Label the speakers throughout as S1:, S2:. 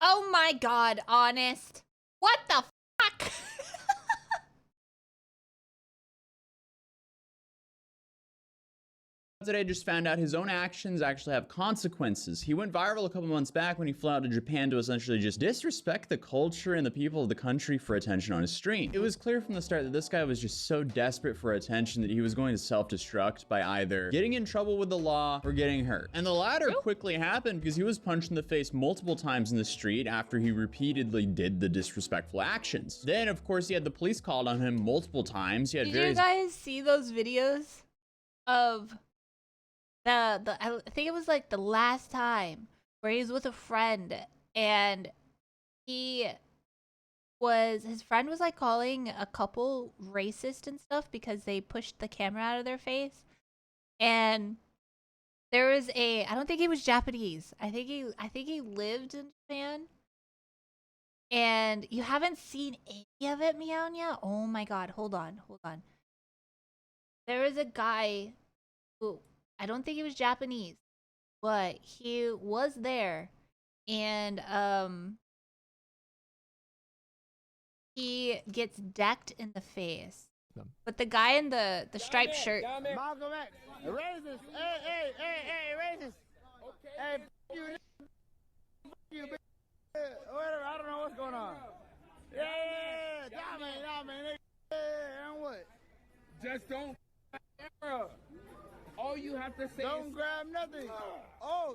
S1: Oh my god, honest. What the fuck?
S2: Today just found out his own actions actually have consequences. He went viral a couple months back when he flew out to Japan to essentially just disrespect the culture and the people of the country for attention on his stream. It was clear from the start that this guy was just so desperate for attention that he was going to self-destruct by either getting in trouble with the law or getting hurt. And the latter quickly happened because he was punched in the face multiple times in the street after he repeatedly did the disrespectful actions. Then, of course, he had the police called on him multiple times. He had
S1: Did you guys see those videos of I think it was like the last time where he was with a friend and his friend was like calling a couple racist and stuff because they pushed the camera out of their face. And there was I don't think he was Japanese. I think he lived in Japan. And you haven't seen any of it, Meow Meow? Oh my god, hold on. There was a guy who, I don't think he was Japanese, but he was there, and he gets decked in the face. But the guy in the striped shirt.
S3: Malcolm X, racist. Hey, racist. Hey, you, whatever. I don't know what's going on. Yeah, man. And what?
S4: Just don't. All you have to say
S3: don't
S4: is
S3: grab nothing. Oh,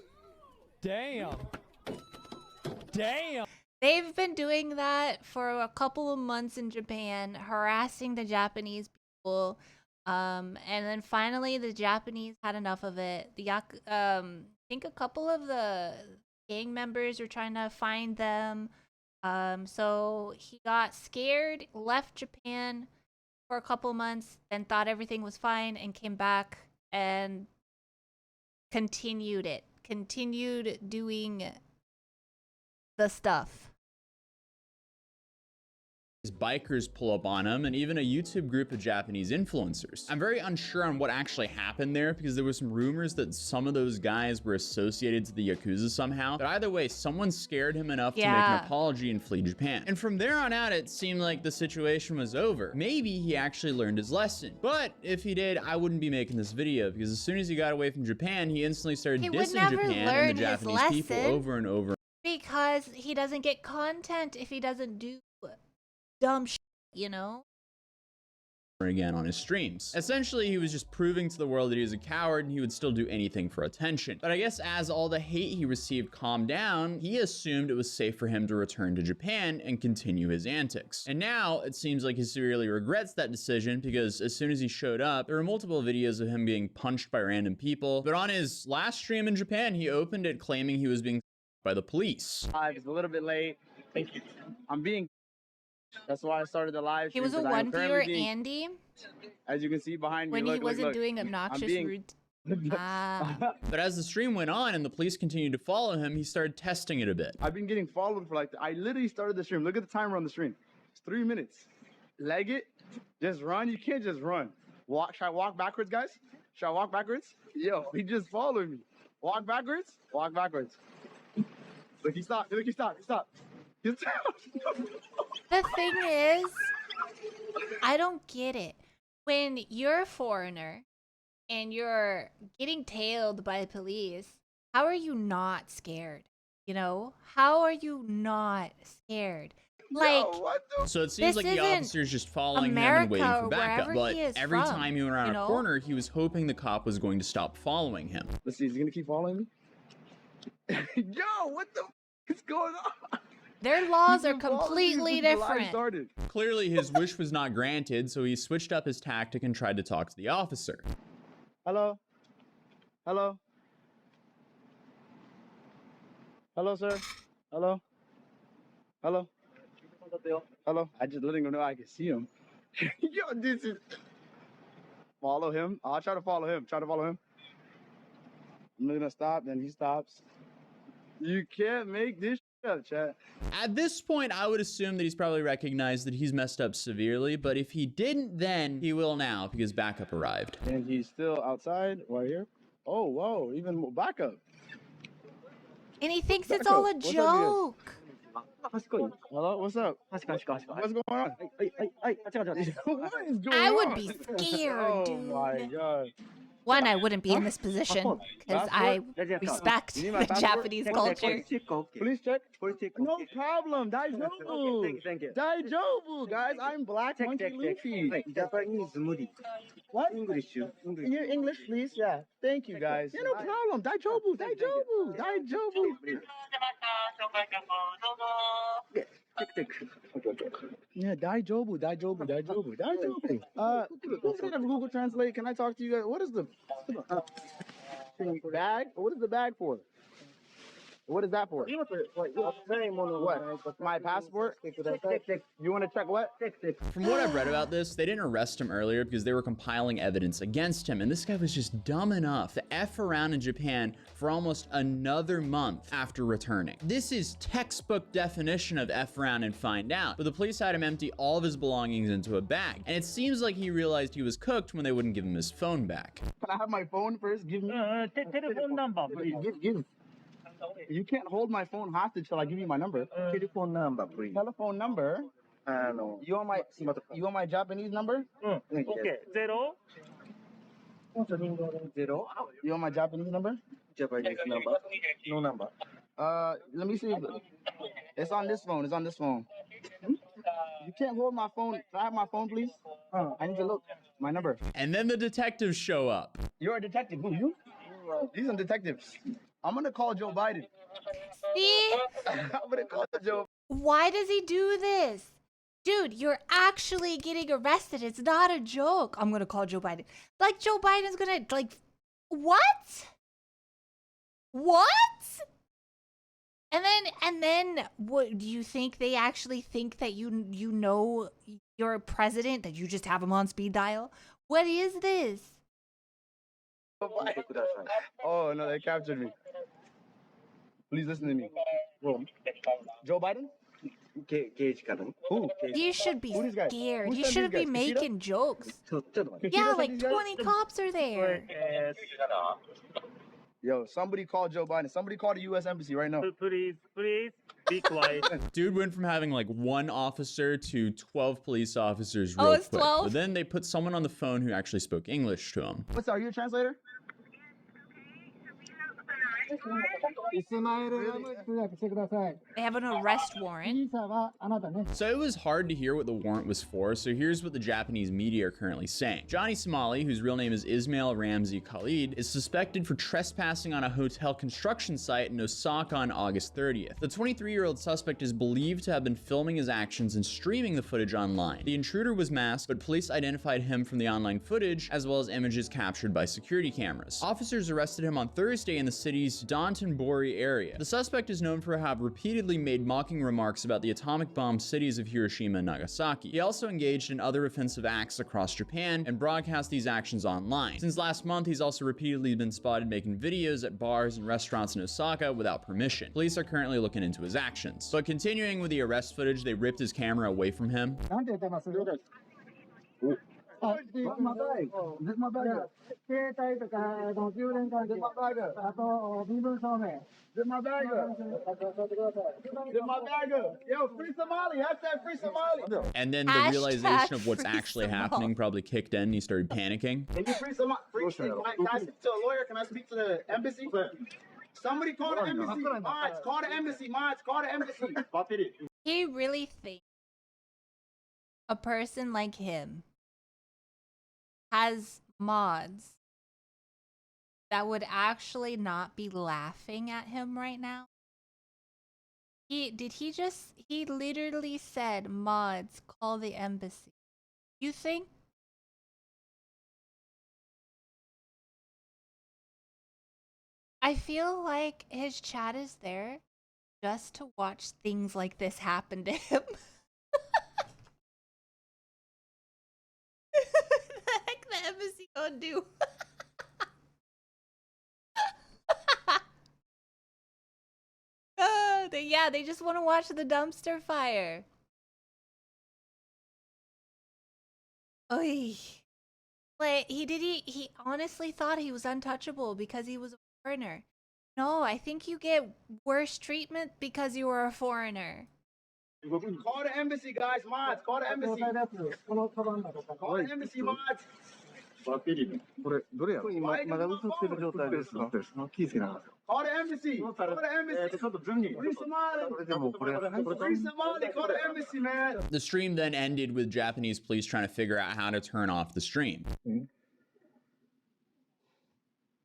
S5: damn.
S1: They've been doing that for a couple of months in Japan, harassing the Japanese people. And then finally the Japanese had enough of it. I think a couple of the gang members were trying to find them. So he got scared, left Japan for a couple months, then thought everything was fine and came back and continued doing the stuff.
S2: Bikers pull up on him, and even a YouTube group of Japanese influencers. I'm very unsure on what actually happened there because there were some rumors that some of those guys were associated to the Yakuza somehow. But either way, someone scared him enough to make an apology and flee Japan. And from there on out, it seemed like the situation was over. Maybe he actually learned his lesson. But if he did, I wouldn't be making this video because as soon as he got away from Japan, he instantly started dissing Japan and the Japanese people over and over.
S1: Because he doesn't get content if he doesn't do dumb shit, you know?
S2: Again on his streams. Essentially, he was just proving to the world that he was a coward and he would still do anything for attention. But I guess as all the hate he received calmed down, he assumed it was safe for him to return to Japan and continue his antics. And now it seems like he severely regrets that decision because as soon as he showed up, there were multiple videos of him being punched by random people. But on his last stream in Japan, he opened it claiming he was being by the police.
S3: It's a little bit late. Thank you. I'm being. That's why I started the live stream.
S1: He was a one viewer, Andy.
S3: As you can see behind me,
S1: when he wasn't doing obnoxious, rude.
S2: But as the stream went on and the police continued to follow him, he started testing it a bit.
S3: I've been getting followed for like, I literally started the stream. Look at the timer on the stream. It's 3 minutes. Leg it. Just run. You can't just run. Walk. Should I walk backwards, guys? Should I walk backwards? Yo, he just followed me. Walk backwards. Walk backwards. Look, he stopped. Look, he stopped. He stopped. He stopped.
S1: The thing is, I don't get it. When you're a foreigner and you're getting tailed by police, how are you not scared? You know? How are you not scared? Like,
S2: so it seems like the officer's just following him and waiting for backup, but every time he went around a corner, he was hoping the cop was going to stop following him.
S3: Let's see, is he gonna keep following me? Yo, what the is going on?
S1: Their laws are completely different.
S2: Clearly, his wish was not granted, so he switched up his tactic and tried to talk to the officer.
S3: Hello? Hello? Hello, sir? Hello? Hello? Hello? I just letting him know I can see him. Yo, this is... Follow him. I'll try to follow him. I'm gonna stop, then he stops. You can't make this up, chat.
S2: At this point, I would assume that he's probably recognized that he's messed up severely, but if he didn't then, he will now because backup arrived.
S3: And he's still outside right here. Oh, whoa, even more backup.
S1: And he thinks it's all a joke.
S3: Hello, what's up? What's going on? What is going
S1: I would
S3: on?
S1: be scared,
S3: Oh my
S1: dude.
S3: god.
S1: One, I wouldn't be in this position because I respect
S3: You need my
S1: the
S3: passport?
S1: Japanese culture.
S3: Please check. No problem. Daijobu. Daijobu, guys. I'm Black Monkey Luffy. What? Your English, please. Yeah. Thank you, guys. Yeah, no problem. Daijobu. Daijobu. Daijobu. Yeah, Daijobu. Daijobu. Daijobu. Daijobu. Instead of Google Translate, can I talk to you guys? What is the bag? What is the bag for? What is that for? What? My passport? You want to check what?
S2: From what I've read about this, they didn't arrest him earlier because they were compiling evidence against him, and this guy was just dumb enough to F around in Japan for almost another month after returning. This is textbook definition of F around and find out, but the police had him empty all of his belongings into a bag, and it seems like he realized he was cooked when they wouldn't give him his phone back.
S3: Can I have my phone first? Give me.
S5: telephone number, please.
S3: Give. You can't hold my phone hostage till I give you my number.
S5: Telephone number, please.
S3: Telephone number? You want my Japanese number?
S5: Okay, 0.
S3: You want my Japanese number?
S5: Japanese number. No number.
S3: Let me see. It's on this phone. It's on this phone. You can't hold my phone. Can I have my phone, please? I need to look. My number.
S2: And then the detectives show up.
S3: You're a detective. Who, you? These are detectives. I'm gonna call Joe Biden.
S1: See?
S3: I'm gonna call Joe.
S1: Why does he do this? Dude, you're actually getting arrested. It's not a joke. I'm gonna call Joe Biden. Like, Joe Biden's gonna, like, what? What? And then, what do you think they actually think that you know you're a president, that you just have him on speed dial? What is this?
S3: Oh no, they captured me. Please listen to me. Joe Biden? Who?
S1: You should be
S3: Who these guys?
S1: scared.
S3: Who
S1: You
S3: sent
S1: shouldn't
S3: these
S1: be
S3: guys?
S1: making jokes.
S3: Kishida
S1: Yeah,
S3: sent
S1: like
S3: these guys?
S1: 20 cops are there.
S3: Yo, somebody call Joe Biden. Somebody call the U.S. Embassy right now.
S5: Please be quiet.
S2: Dude went from having like one officer to 12 police officers
S1: Oh,
S2: real
S1: it's
S2: quick.
S1: 12?
S2: But then they put someone on the phone who actually spoke English to him.
S3: What's up? Are you a translator?
S1: They have an arrest warrant.
S2: So it was hard to hear what the warrant was for, so here's what the Japanese media are currently saying. Johnny Somali, whose real name is Ismail Ramzi Khalid, is suspected for trespassing on a hotel construction site in Osaka on August 30th. The 23-year-old suspect is believed to have been filming his actions and streaming the footage online. The intruder was masked, but police identified him from the online footage, as well as images captured by security cameras. Officers arrested him on Thursday in the city's Dotonbori area. The suspect is known for having repeatedly made mocking remarks about the atomic bomb cities of Hiroshima and Nagasaki. He also engaged in other offensive acts across Japan and broadcast these actions online. Since last month, he's also repeatedly been spotted making videos at bars and restaurants in Osaka without permission. Police are currently looking into his actions. But continuing with the arrest footage, they ripped his camera away from him.
S3: This is my bag. This is my bag. This is my bag. This is my bag. Yo, free Somali. Hashtag free Somali.
S2: And then the
S1: Hashtag
S2: realization of what's
S1: free
S2: actually
S1: Somali.
S2: happening probably kicked in and he started panicking.
S3: Can you free Somali? Can I speak to a lawyer? Can I speak to the embassy? Somebody call the embassy. Mods, call the embassy. Mods, call the embassy.
S1: He really thinks a person like him has mods that would actually not be laughing at him right now? He literally said, mods, call the embassy. You think? I feel like his chat is there just to watch things like this happen to him. The heck the embassy gonna do? They just want to watch the dumpster fire. Oy. Like he honestly thought he was untouchable because he was a foreigner. No, I think you get worse treatment because you were a foreigner.
S3: Call the embassy, guys, mods. Call the embassy. Call the embassy, mods.
S5: これ、どれやろ今、まだ映ってる状態ですか気ぃつけながら。
S3: Call the embassy. Call the embassy.
S5: ちょっと順に。
S3: Free Somali.
S5: これでもこれ、これ
S3: Free Somali. Call the embassy, man.
S2: The stream then ended with Japanese police trying to figure out how to turn off the stream.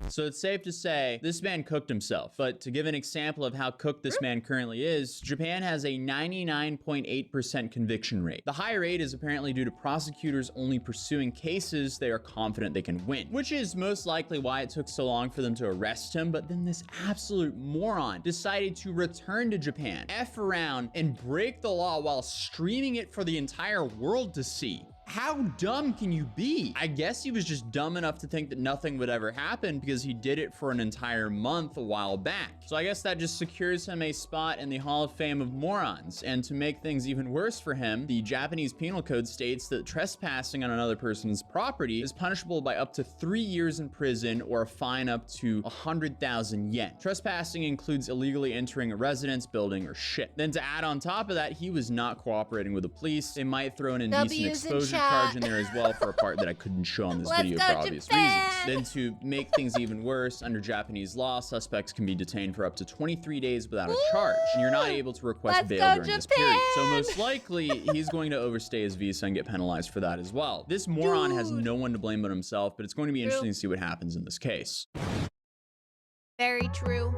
S2: So it's safe to say this man cooked himself. But to give an example of how cooked this man currently is, Japan has a 99.8% conviction rate. The high rate is apparently due to prosecutors only pursuing cases they are confident they can win, which is most likely why it took so long for them to arrest him. But then this absolute moron decided to return to Japan, F around, and break the law while streaming it for the entire world to see. How dumb can you be? I guess he was just dumb enough to think that nothing would ever happen because he did it for an entire month a while back. So I guess that just secures him a spot in the Hall of Fame of morons. And to make things even worse for him, the Japanese Penal Code states that trespassing on another person's property is punishable by up to 3 years in prison or a fine up to 100,000 yen. Trespassing includes illegally entering a residence, building, or ship. Then to add on top of that, he was not cooperating with the police. They might throw an indecent exposure charge in there as well for a part that I couldn't show on this video for obvious reasons. Then to make things even worse, under Japanese law, suspects can be detained for up to 23 days without a charge, and you're not able to request bail during this period. So most likely, he's going to overstay his visa and get penalized for that as well. This moron has no one to blame but himself, but it's going to be interesting to see what happens in this case.
S1: Very true.